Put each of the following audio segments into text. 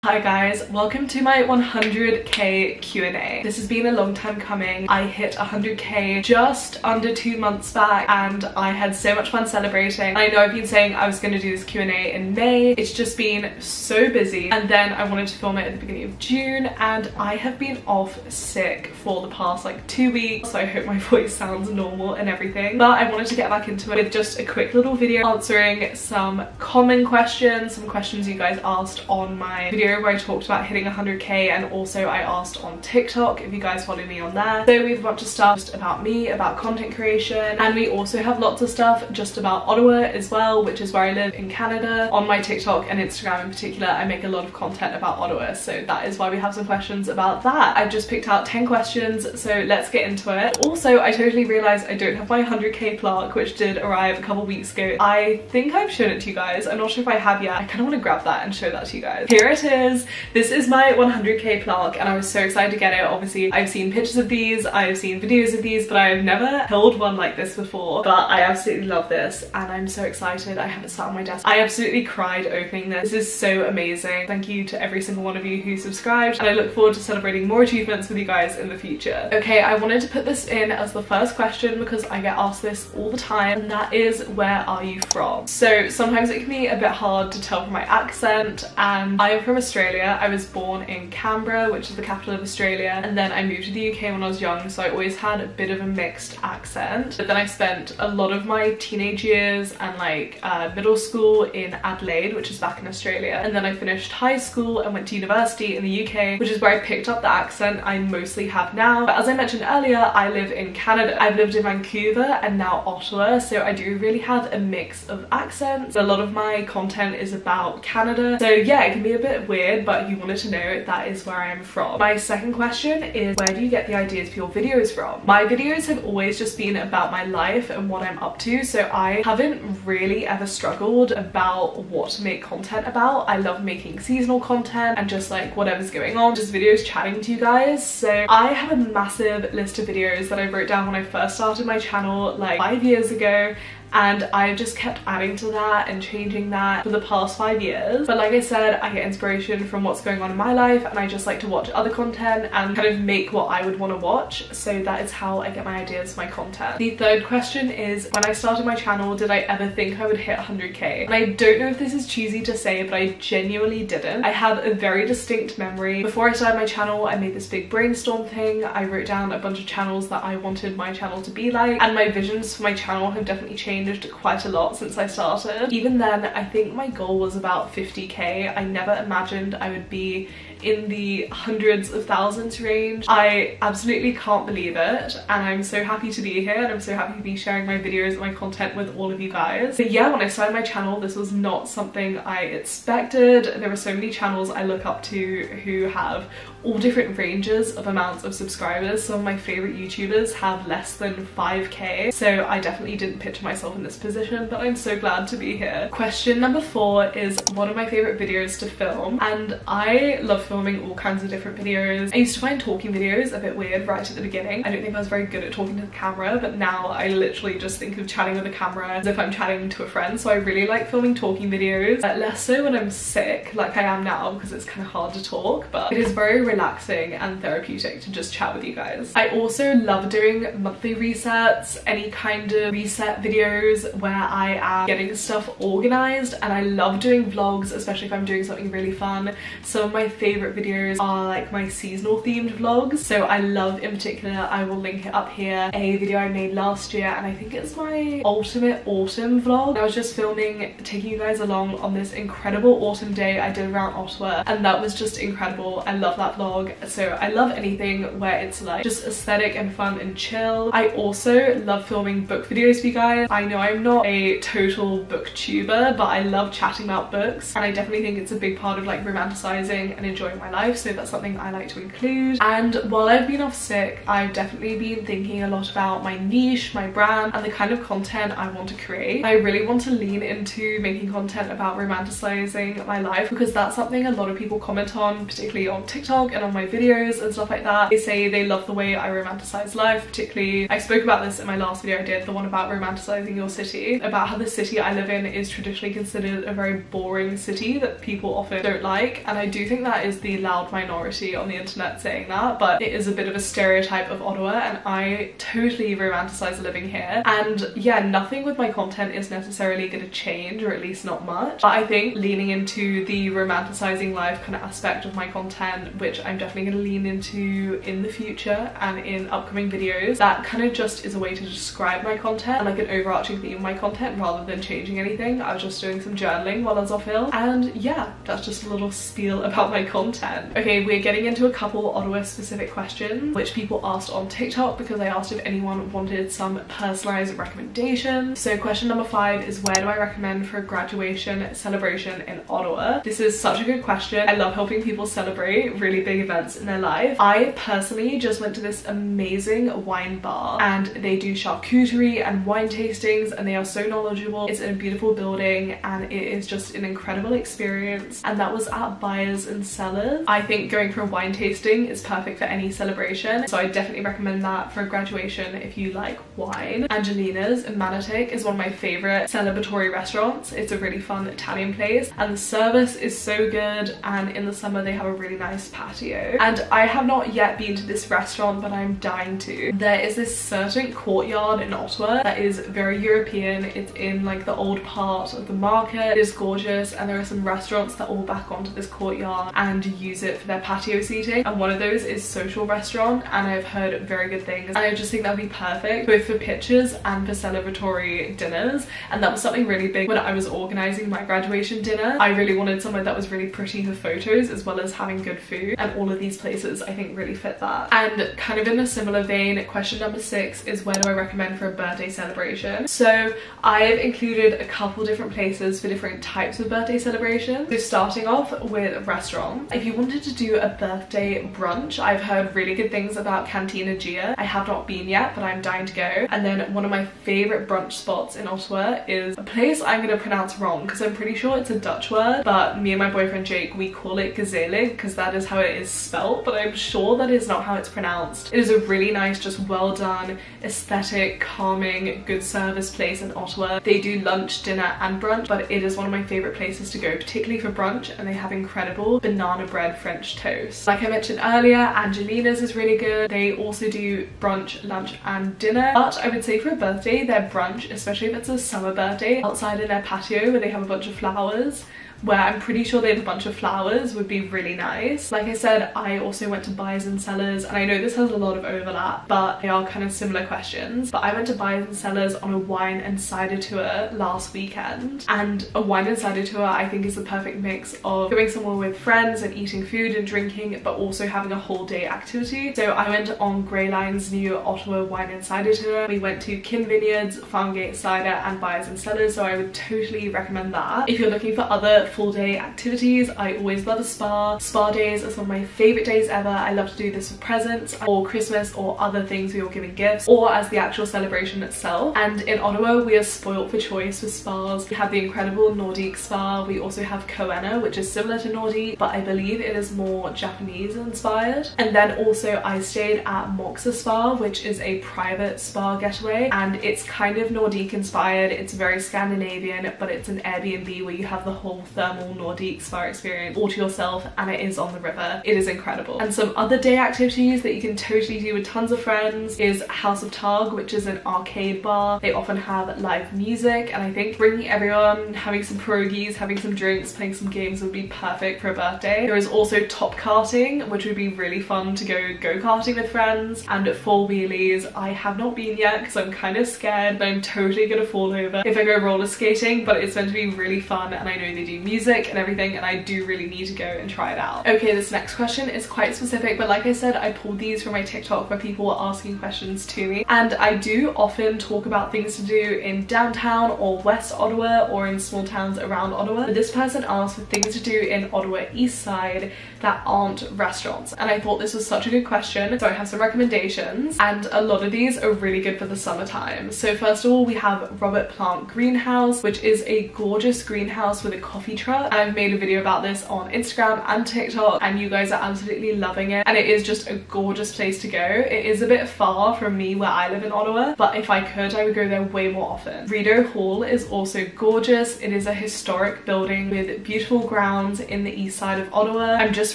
Hi guys, welcome to my 100k Q&A. This has been a long time coming. I hit 100k just under 2 months back and I had so much fun celebrating. I know I've been saying I was going to do this Q&A in May. It's just been so busy, and then I wanted to film it at the beginning of June, and I have been off sick for the past like 2 weeks, so I hope my voice sounds normal and everything. But I wanted to get back into it with just a quick little video answering some common questions, some questions you guys asked on my video where I talked about hitting 100k, and also I asked on TikTok if you guys follow me on there. So we have a bunch of stuff just about me, about content creation, and we also have lots of stuff just about Ottawa as well, which is where I live in Canada. On my TikTok and Instagram in particular, I make a lot of content about Ottawa, so that is why we have some questions about that. I've just picked out 10 questions, so let's get into it. Also, I totally realized I don't have my 100k plaque, which did arrive a couple weeks ago. I think I've shown it to you guys. I'm not sure if I have yet. I kind of want to grab that and show that to you guys. Here it is. This is my 100k plaque and I was so excited to get it. Obviously, I've seen pictures of these, I've seen videos of these, but I've never held one like this before. But I absolutely love this and I'm so excited. I have it sat on my desk. I absolutely cried opening this. This is so amazing. Thank you to every single one of you who subscribed, and I look forward to celebrating more achievements with you guys in the future. Okay, I wanted to put this in as the first question because I get asked this all the time, and that is, where are you from? So sometimes it can be a bit hard to tell from my accent, and I am from Australia. I was born in Canberra, which is the capital of Australia, and then I moved to the UK when I was young, so I always had a bit of a mixed accent. But then I spent a lot of my teenage years and like middle school in Adelaide, which is back in Australia, and then I finished high school and went to university in the UK, which is where I picked up the accent I mostly have now. But as I mentioned earlier, I live in Canada. I've lived in Vancouver and now Ottawa, so I do really have a mix of accents. A lot of my content is about Canada, so yeah, it can be a bit weird, but if you wanted to know, that is where I am from. My second question is, where do you get the ideas for your videos from? My videos have always just been about my life and what I'm up to, so I haven't really ever struggled about what to make content about. I love making seasonal content and just like whatever's going on, just videos chatting to you guys. So I have a massive list of videos that I wrote down when I first started my channel like 5 years ago, and I've just kept adding to that and changing that for the past 5 years. But like I said, I get inspiration from what's going on in my life, and I just like to watch other content and kind of make what I would want to watch. So that is how I get my ideas for my content. The third question is, when I started my channel, did I ever think I would hit 100k? And I don't know if this is cheesy to say, but I genuinely didn't. I have a very distinct memory. Before I started my channel, I made this big brainstorm thing. I wrote down a bunch of channels that I wanted my channel to be like, and my visions for my channel have definitely changed quite a lot since I started. Even then, I think my goal was about 50k. I never imagined I would be in the hundreds of thousands range. I absolutely can't believe it, and I'm so happy to be here, and I'm so happy to be sharing my videos and my content with all of you guys. But yeah, when I started my channel, this was not something I expected. There are so many channels I look up to who have all different ranges of amounts of subscribers. Some of my favorite YouTubers have less than 5k, so I definitely didn't picture myself in this position, but I'm so glad to be here. Question number 4 is, what are my favorite videos to film? And I love filming all kinds of different videos. I used to find talking videos a bit weird right at the beginning. I don't think I was very good at talking to the camera, but now I literally just think of chatting with the camera as if I'm chatting to a friend. So I really like filming talking videos, less so when I'm sick like I am now, because it's kind of hard to talk, but it is very relaxing and therapeutic to just chat with you guys. I also love doing monthly resets, any kind of reset videos where I am getting stuff organized, and I love doing vlogs, especially if I'm doing something really fun. Some of my favorite videos are like my seasonal themed vlogs, so I love, in particular, I will link it up here, a video I made last year, and I think it's my ultimate autumn vlog. I was just filming, taking you guys along on this incredible autumn day I did around Ottawa, and that was just incredible. I love that vlog. So I love anything where it's like just aesthetic and fun and chill. I also love filming book videos for you guys. I know I'm not a total booktuber, but I love chatting about books, and I definitely think it's a big part of like romanticizing and enjoying my life, so that's something I like to include. And while I've been off sick, I've definitely been thinking a lot about my niche, my brand, and the kind of content I want to create. I really want to lean into making content about romanticizing my life, because that's something a lot of people comment on, particularly on TikTok and on my videos and stuff like that. They say they love the way I romanticize life. Particularly, I spoke about this in my last video I did, the one about romanticizing in your city, about how the city I live in is traditionally considered a very boring city that people often don't like, and I do think that is the loud minority on the internet saying that, but it is a bit of a stereotype of Ottawa, and I totally romanticize living here. And yeah, nothing with my content is necessarily going to change, or at least not much, but I think leaning into the romanticizing life kind of aspect of my content, which I'm definitely going to lean into in the future and in upcoming videos, that kind of just is a way to describe my content and like an overarching theme of my content rather than changing anything. I was just doing some journaling while I was off hill, and yeah, that's just a little spiel about my content. Okay, we're getting into a couple Ottawa specific questions which people asked on TikTok because I asked if anyone wanted some personalized recommendations. So question number 5 is, where do I recommend for a graduation celebration in Ottawa? This is such a good question. I love helping people celebrate really big events in their life. I personally just went to this amazing wine bar, and they do charcuterie and wine tastings, and they are so knowledgeable. It's in a beautiful building, and it is just an incredible experience, and that was at Buyers and Sellers. I think going for a wine tasting is perfect for any celebration, so I definitely recommend that for a graduation if you like wine. Angelina's in Manotick is one of my favorite celebratory restaurants. It's a really fun Italian place, and the service is so good, and in the summer they have a really nice patio. And I have not yet been to this restaurant, but I'm dying to. There is this certain courtyard in Ottawa that is very European. It's in like the old part of the market. It is gorgeous, and there are some restaurants that all back onto this courtyard and use it for their patio seating, and one of those is Social Restaurant, and I've heard very good things, and I just think that would be perfect both for pictures and for celebratory dinners. And that was something really big when I was organizing my graduation dinner. I really wanted somewhere that was really pretty for photos as well as having good food, and all of these places I think really fit that. And kind of in a similar vein, question number 6 is, where do I recommend for a birthday celebration? So I've included a couple different places for different types of birthday celebrations. So starting off with a restaurant. If you wanted to do a birthday brunch, I've heard really good things about Cantina Gia. I have not been yet, but I'm dying to go. And then one of my favorite brunch spots in Ottawa is a place I'm going to pronounce wrong because I'm pretty sure it's a Dutch word, but me and my boyfriend Jake, we call it gezellig because that is how it is spelt, but I'm sure that is not how it's pronounced. It is a really nice, just well done, aesthetic, calming, good service place in Ottawa. They do lunch, dinner and brunch, but it is one of my favorite places to go, particularly for brunch, and they have incredible banana bread French toast. Like I mentioned earlier, Angelina's is really good. They also do brunch, lunch and dinner, but I would say for a birthday, their brunch, especially if it's a summer birthday, outside in their patio where they have a bunch of flowers, where I'm pretty sure they have a bunch of flowers, would be really nice. Like I said, I also went to Buyers and Sellers, and I know this has a lot of overlap, but they are kind of similar questions. But I went to Buyers and Sellers on a wine and cider tour last weekend, and a wine and cider tour I think is the perfect mix of going somewhere with friends and eating food and drinking, but also having a whole day activity. So I went on Grey Line's new Ottawa wine and cider tour. We went to Kin Vineyards, Farmgate Cider and Buyers and Sellers, so I would totally recommend that. If you're looking for other full day activities, I always love a spa. Spa days is one of my favorite days ever. I love to do this for presents or Christmas or other things where you're giving gifts, or as the actual celebration itself. And in Ottawa we are spoilt for choice with spas. We have the incredible Nordique spa. We also have Coena, which is similar to Nordique, but I believe it is more Japanese inspired. And then also I stayed at Moxa Spa, which is a private spa getaway, and it's kind of Nordique inspired. It's very Scandinavian, but it's an Airbnb where you have the whole thermal Nordique spa experience all to yourself, and it is on the river. It is incredible. And some other day activities that you can totally do with tons of friends is House of Tag, which is an arcade bar. They often have live music, and I think bringing everyone, having some pierogies, having some drinks, playing some games would be perfect for a birthday. There is also top karting, which would be really fun to go karting with friends, and four wheelies. I have not been yet because I'm kind of scared that I'm totally gonna fall over if I go roller skating, but it's meant to be really fun, and I know they do music and everything, and I do really need to go and try it out. Okay, this next question is quite specific, but like I said, I pulled these from my TikTok where people were asking questions to me, and I do often talk about things to do in downtown or West Ottawa or in small towns around Ottawa. But this person asked for things to do in Ottawa East Side that aren't restaurants, and I thought this was such a good question, so I have some recommendations, and a lot of these are really good for the summertime. So first of all, we have Robert Plant Greenhouse, which is a gorgeous greenhouse with a coffee coffee truck. I've made a video about this on Instagram and TikTok and you guys are absolutely loving it, and it is just a gorgeous place to go. It is a bit far from me where I live in Ottawa, but if I could I would go there way more often. Rideau Hall is also gorgeous. It is a historic building with beautiful grounds in the east side of Ottawa. I'm just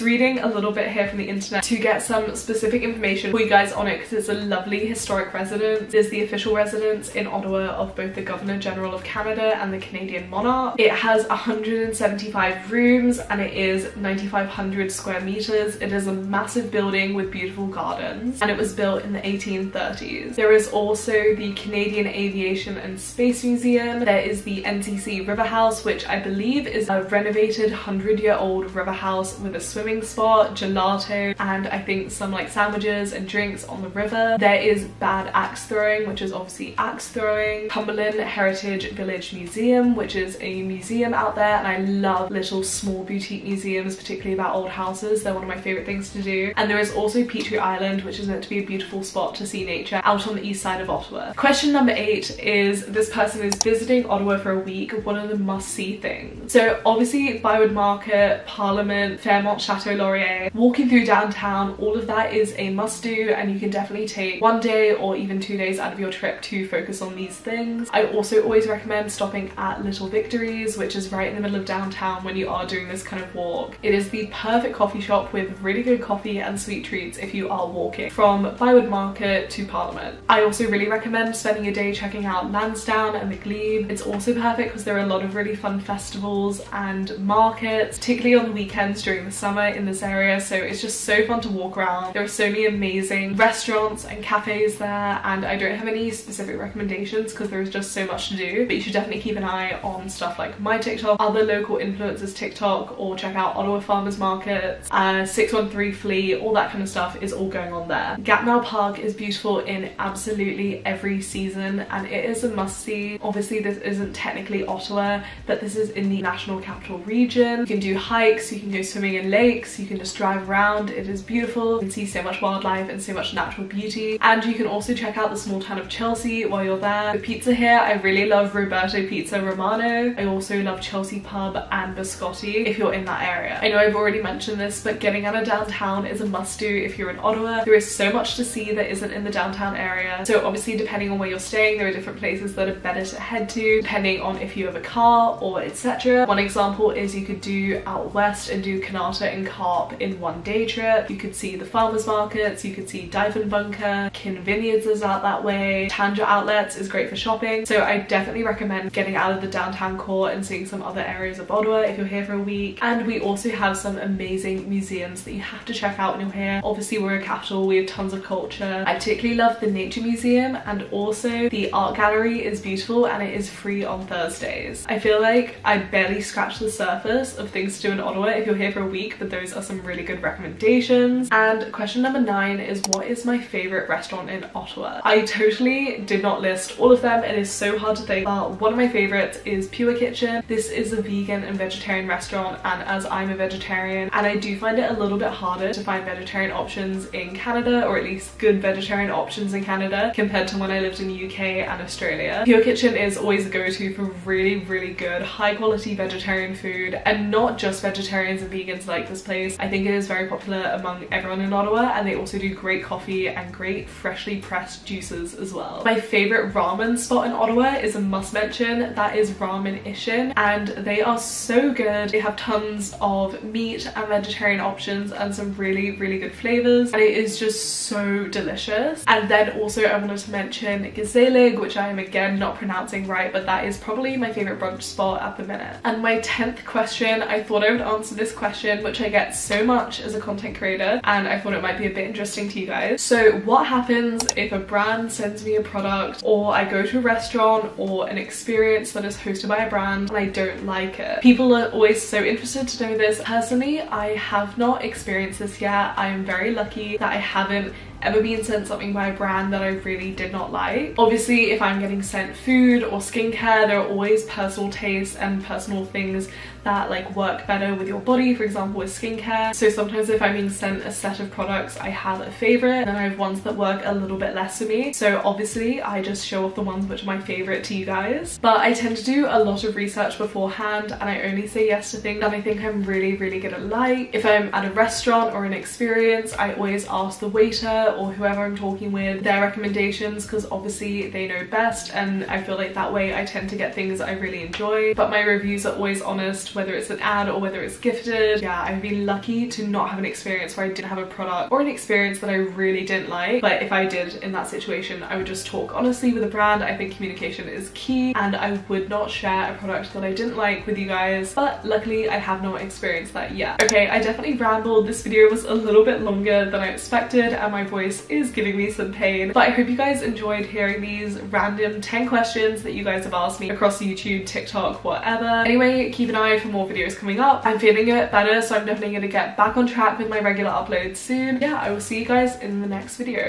reading a little bit here from the internet to get some specific information for you guys on it because it's a lovely historic residence. It is the official residence in Ottawa of both the Governor General of Canada and the Canadian monarch. It has 175 rooms and it is 9,500 square meters. It is a massive building with beautiful gardens and it was built in the 1830s. There is also the Canadian Aviation and Space Museum. There is the NCC River House, which I believe is a renovated 100-year-old river house with a swimming spot, gelato, and I think some like sandwiches and drinks on the river. There is Bad Axe Throwing, which is obviously axe throwing. Cumberland Heritage Village Museum, which is a museum out there, and I love little small boutique museums, particularly about old houses. They're one of my favorite things to do. And there is also Petrie Island, which is meant to be a beautiful spot to see nature out on the east side of Ottawa. Question number 8 is, this person is visiting Ottawa for a week. What are the must-see things? So obviously Byward Market, Parliament, Fairmont Chateau Laurier, walking through downtown, all of that is a must-do, and you can definitely take one day or even 2 days out of your trip to focus on these things. I also always recommend stopping at Little Victories, which is right in the middle of downtown when you are doing this kind of walk. It is the perfect coffee shop with really good coffee and sweet treats if you are walking from Byward Market to Parliament. I also really recommend spending a day checking out Lansdowne and the Glebe. It's also perfect because there are a lot of really fun festivals and markets, particularly on the weekends during the summer in this area, so it's just so fun to walk around. There are so many amazing restaurants and cafes there, and I don't have any specific recommendations because there is just so much to do, but you should definitely keep an eye on stuff like my TikTok, other local influencers TikTok, or check out Ottawa Farmers Markets, 613 Flea, all that kind of stuff is all going on there. Gatineau Park is beautiful in absolutely every season and it is a must-see. Obviously this isn't technically Ottawa, but this is in the National Capital Region. You can do hikes, you can go swimming in lakes, you can just drive around. It is beautiful. You can see so much wildlife and so much natural beauty, and you can also check out the small town of Chelsea while you're there. The pizza here, I really love Roberto Pizza Romano. I also love Chelsea Pub and Biscotti if you're in that area. I know I've already mentioned this, but getting out of downtown is a must-do if you're in Ottawa. There is so much to see that isn't in the downtown area, so obviously depending on where you're staying there are different places that are better to head to depending on if you have a car or etc. One example is you could do out west and do Kanata and Carp in one day trip. You could see the farmers markets, you could see Dive Bunker, Kin Vineyards is out that way, Tanja Outlets is great for shopping, so I definitely recommend getting out of the downtown core and seeing some other areas of Ottawa if you're here for a week. And we also have some amazing museums that you have to check out when you're here. Obviously we're a capital, we have tons of culture. I particularly love the Nature Museum, and also the art gallery is beautiful and it is free on Thursdays. I feel like I barely scratched the surface of things to do in Ottawa if you're here for a week, but those are some really good recommendations. And question number 9 is, what is my favorite restaurant in Ottawa? I totally did not list all of them. It is so hard to think, but one of my favorites is Pure Kitchen. This is a vegan and vegetarian restaurant, and as I'm a vegetarian and I do find it a little bit harder to find vegetarian options in Canada, or at least good vegetarian options in Canada compared to when I lived in the UK and Australia. Pure Kitchen is always a go-to for really good high quality vegetarian food, and not just vegetarians and vegans like this place. I think it is very popular among everyone in Ottawa, and they also do great coffee and great freshly pressed juices as well. My favorite ramen spot in Ottawa is a must mention. That is Ramen Ishin, and they are so good. They have tons of meat and vegetarian options and some really good flavors, and it is just so delicious. And then also I wanted to mention Gazelig, which I am again not pronouncing right, but that is probably my favorite brunch spot at the minute. And my 10th question, I thought I would answer this question, which I get so much as a content creator, and I thought it might be a bit interesting to you guys. So what happens if a brand sends me a product, or I go to a restaurant or an experience that is hosted by a brand and I don't like it? People are always so interested to know this. Personally, I have not experienced this yet. I am very lucky that I haven't ever been sent something by a brand that I really did not like. Obviously, if I'm getting sent food or skincare, there are always personal tastes and personal things that like work better with your body, for example with skincare. So sometimes if I'm being sent a set of products, I have a favorite, and then I have ones that work a little bit less for me. So obviously I just show off the ones which are my favorite to you guys. But I tend to do a lot of research beforehand, and I only say yes to things that I think I'm really gonna like. If I'm at a restaurant or an experience, I always ask the waiter or whoever I'm talking with their recommendations, because obviously they know best, and I feel like that way I tend to get things I really enjoy. But my reviews are always honest, whether it's an ad or whether it's gifted. Yeah, I've been lucky to not have an experience where I didn't have a product or an experience that I really didn't like. But if I did in that situation, I would just talk honestly with a brand. I think communication is key, and I would not share a product that I didn't like with you guys. But luckily I have not experienced that yet. Okay, I definitely rambled. This video was a little bit longer than I expected, and my voice is giving me some pain. But I hope you guys enjoyed hearing these random 10 questions that you guys have asked me across YouTube, TikTok, whatever. Anyway, keep an eye for more videos coming up. I'm feeling a bit better, so I'm definitely gonna get back on track with my regular uploads soon. Yeah, I will see you guys in the next video.